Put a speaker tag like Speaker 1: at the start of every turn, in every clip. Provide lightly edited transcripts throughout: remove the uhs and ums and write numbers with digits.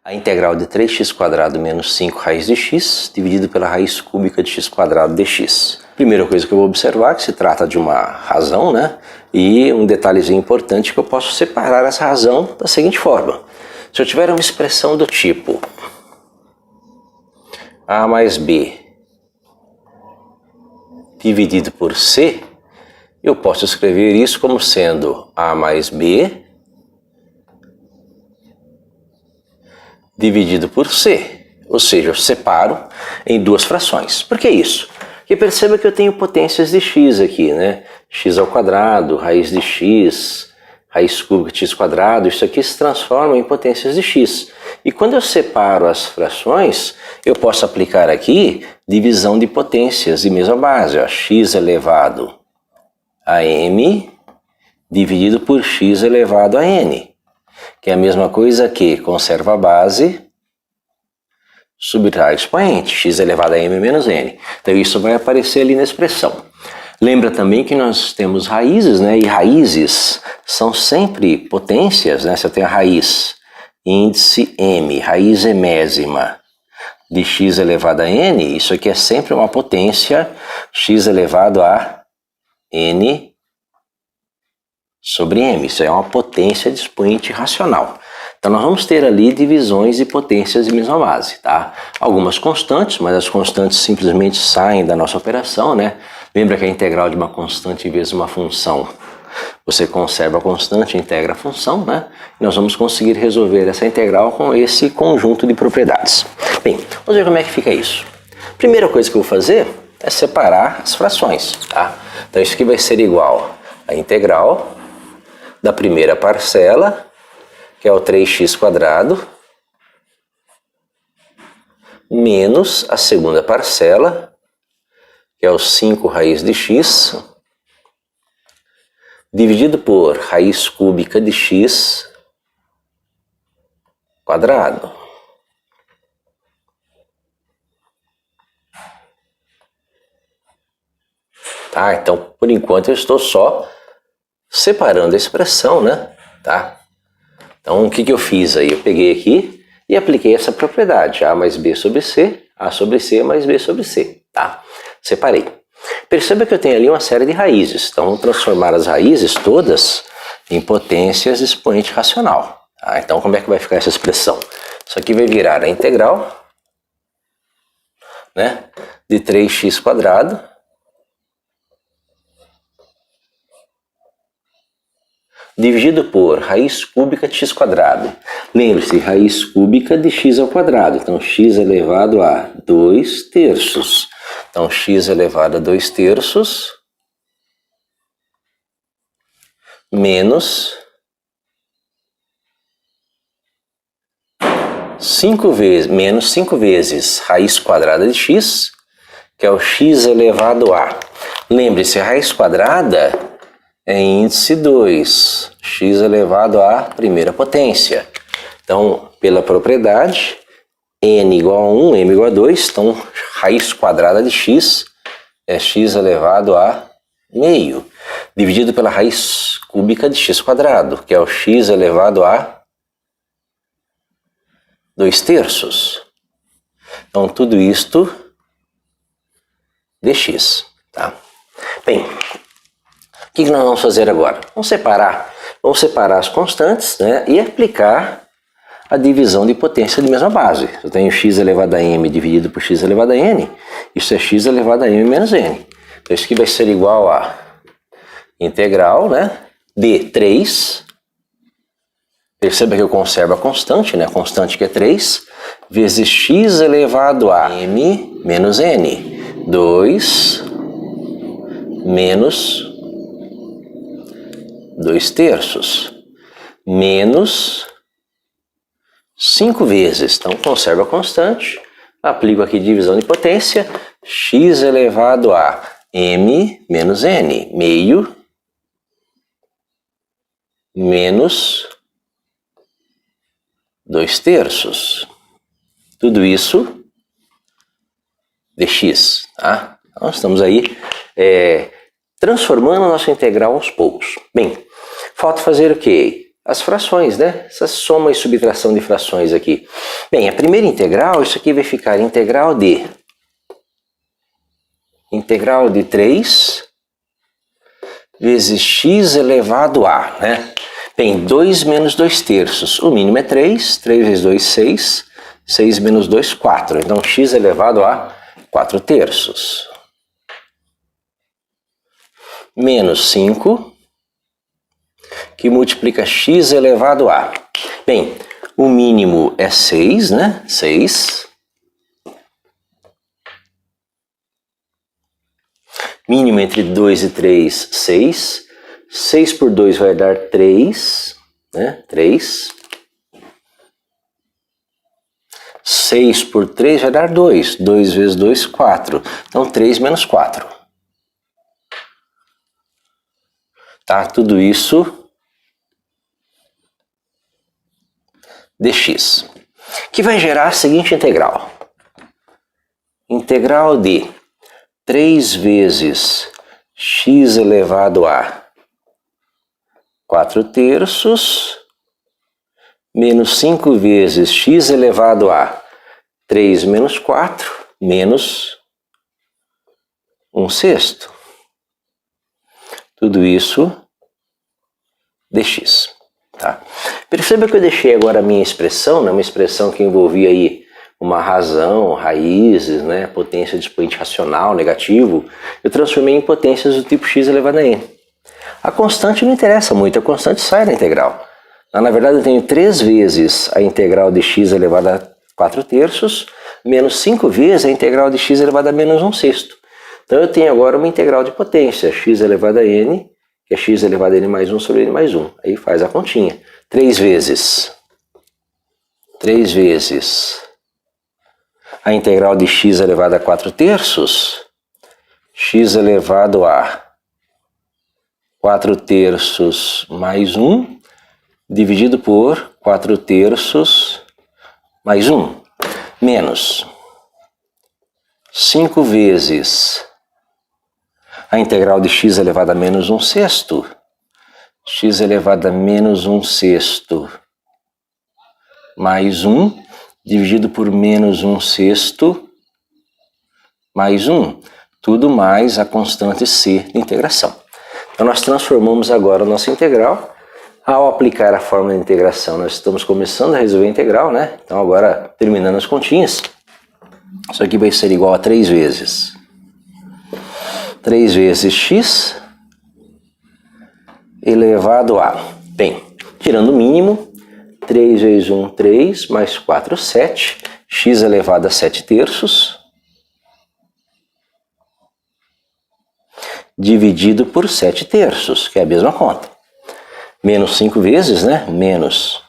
Speaker 1: a integral de 3x² menos 5 raiz de x dividido pela raiz cúbica de x² de x. Primeira coisa que eu vou observar é que se trata de uma razão, né? E um detalhezinho importante que eu posso separar essa razão da seguinte forma. Se eu tiver uma expressão do tipo a mais b dividido por c, eu posso escrever isso como sendo a mais b dividido por c, ou seja, eu separo em duas frações. Por que isso? Porque perceba que eu tenho potências de x aqui, né? x², raiz de x, raiz cúbica de x², isso aqui se transforma em potências de x. E quando eu separo as frações, eu posso aplicar aqui divisão de potências de mesma base, ó, x elevado a m dividido por x elevado a n. Que é a mesma coisa que conserva a base, subtrai o expoente, x elevado a m menos n. Então isso vai aparecer ali na expressão. Lembra também que nós temos raízes, né? E raízes são sempre potências, né? Se eu tenho a raiz índice m, raiz emésima de x elevado a n, isso aqui é sempre uma potência x elevado a n sobre m. Isso é uma potência de expoente racional. Então nós vamos ter ali divisões de potências de mesma base, tá? Algumas constantes, mas as constantes simplesmente saem da nossa operação, né? Lembra que a integral de uma constante vezes uma função, você conserva a constante e integra a função, né? E nós vamos conseguir resolver essa integral com esse conjunto de propriedades. Bem, vamos ver como é que fica isso. Primeira coisa que eu vou fazer é separar as frações, tá? Então isso aqui vai ser igual a integral da primeira parcela, que é o 3x², menos a segunda parcela, que é o 5 raiz de x, dividido por raiz cúbica de x². Tá? Então, por enquanto, eu estou só separando a expressão, né? Tá? Então, o que eu fiz aí? Eu peguei aqui e apliquei essa propriedade, a mais b sobre c, a sobre c mais b sobre c, tá? Separei. Perceba que eu tenho ali uma série de raízes, então vamos transformar as raízes todas em potências de expoente racional. Tá? Então, como é que vai ficar essa expressão? Isso aqui vai virar a integral, né, de 3x² dividido por raiz cúbica de x². Lembre-se, raiz cúbica de x². Então, x elevado a 2/3. Então, x elevado a 2/3 menos 5 vezes raiz quadrada de x, que é o x elevado a. Lembre-se, a raiz quadrada é índice 2, x elevado à primeira potência. Então, pela propriedade, n igual a 1, m igual a 2, então raiz quadrada de x é x elevado a meio, dividido pela raiz cúbica de x², que é o x elevado a 2/3. Então, tudo isto dx, tá? Bem, o que nós vamos fazer agora? Vamos separar as constantes, né, e aplicar a divisão de potência de mesma base. Eu tenho x elevado a m dividido por x elevado a n, isso é x elevado a m menos n. Então isso aqui vai ser igual a integral, né, de 3, perceba que eu conservo a constante, né, a constante que é 3, vezes x elevado a m menos n, 2 menos 2/3, menos 5 vezes, então conservo a constante, aplico aqui divisão de potência, x elevado a m menos n, meio, menos 2/3, tudo isso dx, tá? Então estamos aí transformando a nossa integral aos poucos. Bem, falta fazer o quê? as frações, né? Essa soma e subtração de frações aqui. Bem, a primeira integral, isso aqui vai ficar integral de 3 vezes x elevado a, né? Bem, 2 menos 2 terços. O mínimo é 3. 3 vezes 2, 6. 6 menos 2, 4. Então, x elevado a 4 terços. Menos 5, que multiplica x elevado a. Bem, o mínimo é 6, né? 6. Mínimo entre 2 e 3, 6. 6 por 2 vai dar 3, né? 3. 6 por 3 vai dar 2. 2 vezes 2, 4. Então, 3 menos 4. Tá? Tudo isso dx. Que vai gerar a seguinte integral. Integral de 3 vezes x elevado a 4 terços menos 5 vezes x elevado a 3 menos 4 menos 1 sexto. Tudo isso dx. Tá? Perceba que eu deixei agora a minha expressão, né? Uma expressão que envolvia aí uma razão, raízes, né? Potência de expoente racional, negativo. Eu transformei em potências do tipo x elevado a n. A constante não interessa muito, a constante sai da integral. Na verdade, eu tenho 3 vezes a integral de x elevado a 4 terços, menos 5 vezes a integral de x elevado a menos 1 sexto. Então, eu tenho agora uma integral de potência, x elevado a n, que é x elevado a n mais 1 sobre n mais 1. Aí faz a continha. 3 vezes a integral de x elevado a 4 terços, x elevado a 4 terços mais 1, dividido por 4 terços mais 1, menos 5 vezes a integral de x elevado a menos 1 sexto, x elevado a menos 1 sexto mais 1, dividido por menos 1 sexto mais 1, tudo mais a constante c de integração. Então, nós transformamos agora a nossa integral. Ao aplicar a fórmula de integração, nós estamos começando a resolver a integral, né? Então, agora, terminando as continhas, isso aqui vai ser igual a 3 vezes x elevado a... Bem, tirando o mínimo, 3 vezes 1, 3, mais 4, 7, x elevado a 7 terços, dividido por 7 terços, que é a mesma conta. Menos 5 vezes, né? Menos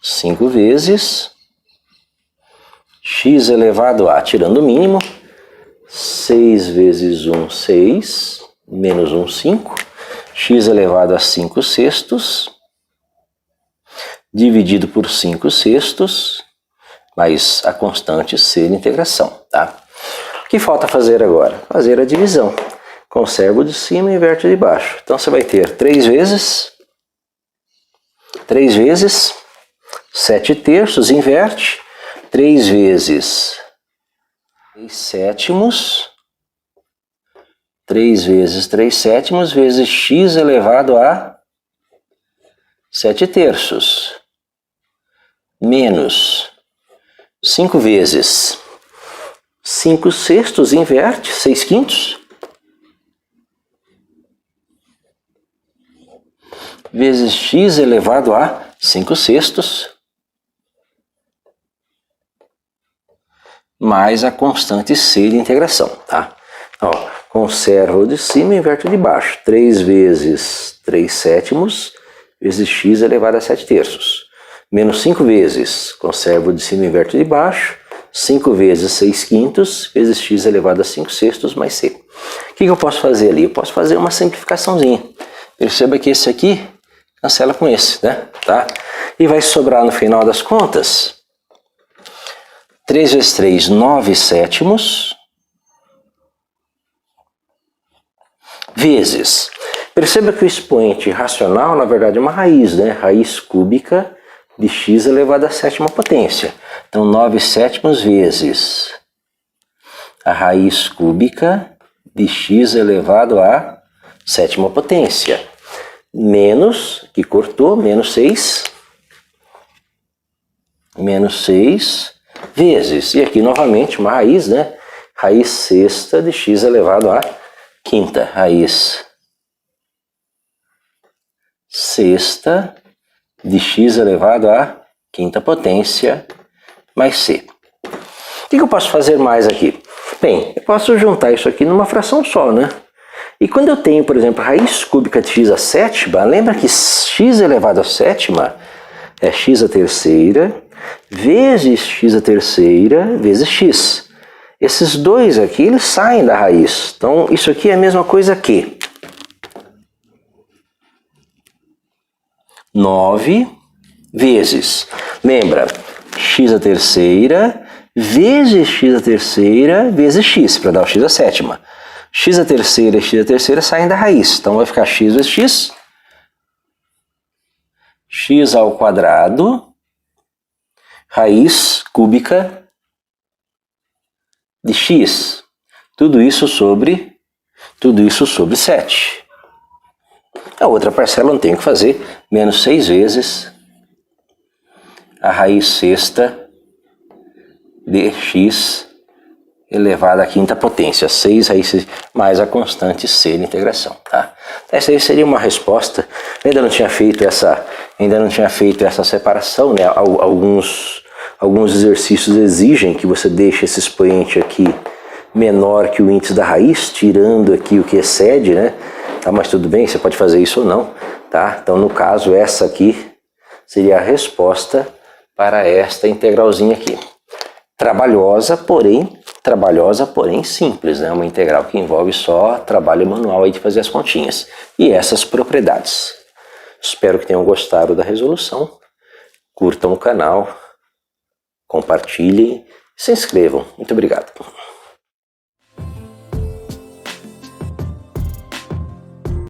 Speaker 1: 5 vezes x elevado a, tirando o mínimo, 6 vezes 1, 6, menos 1, 5, x elevado a 5 sextos, dividido por 5 sextos, mais a constante c de integração, tá? O que falta fazer agora? Fazer a divisão. Conservo de cima e inverto de baixo. Então, você vai ter 3 vezes 7 terços, inverte, 3 vezes 3 sétimos, 3 vezes 3 sétimos, vezes x elevado a 7 terços, menos 5 vezes 5 sextos, inverte, 6 quintos, vezes x elevado a 5 sextos, mais a constante c de integração, tá? Ó, conservo o de cima e inverto o de baixo. 3 vezes 3 sétimos, vezes x elevado a 7 terços. Menos 5 vezes, conservo o de cima e inverto o de baixo. 5 vezes 6 quintos, vezes x elevado a 5 sextos, mais c. O que eu posso fazer ali? Eu posso fazer uma simplificaçãozinha. Perceba que esse aqui cancela com esse, né? Tá? E vai sobrar no final das contas 3 vezes 3, 9 sétimos, vezes Perceba que o expoente racional, na verdade, é uma raiz, né? Raiz cúbica de x elevado à sétima potência. Então, 9 sétimos vezes a raiz cúbica de x elevado à sétima potência. Menos, que cortou, menos 6. Menos 6 vezes. E aqui, novamente, uma raiz, né? Raiz sexta de x elevado à quinta. Raiz sexta de x elevado à quinta potência mais c. O que eu posso fazer mais aqui? Bem, eu posso juntar isso aqui numa fração só, né? E quando eu tenho, por exemplo, raiz cúbica de x à sétima, lembra que x elevado à sétima é x à terceira vezes x à terceira vezes x. Esses dois aqui, eles saem da raiz. Então, isso aqui é a mesma coisa que 9 vezes, lembra, x à terceira vezes x à terceira vezes x, para dar o x à sétima. X à terceira e x à terceira saem da raiz, então vai ficar x vezes x, x ao quadrado, raiz cúbica de x. Tudo isso sobre 7. A outra parcela não tenho que fazer, menos 6 vezes a raiz sexta de x elevado à quinta potência, 6 raízes mais a constante c de integração, tá? Essa aí seria uma resposta. Eu ainda não tinha feito essa separação, né? Alguns exercícios exigem que você deixe esse expoente aqui menor que o índice da raiz, tirando aqui o que excede, né? Tá, mas tudo bem, você pode fazer isso ou não, tá? Então, no caso, essa aqui seria a resposta para esta integralzinha aqui. Trabalhosa, porém simples, né? Uma integral que envolve só trabalho manual aí de fazer as continhas. E essas propriedades. Espero que tenham gostado da resolução. Curtam o canal, compartilhem e se inscrevam. Muito obrigado.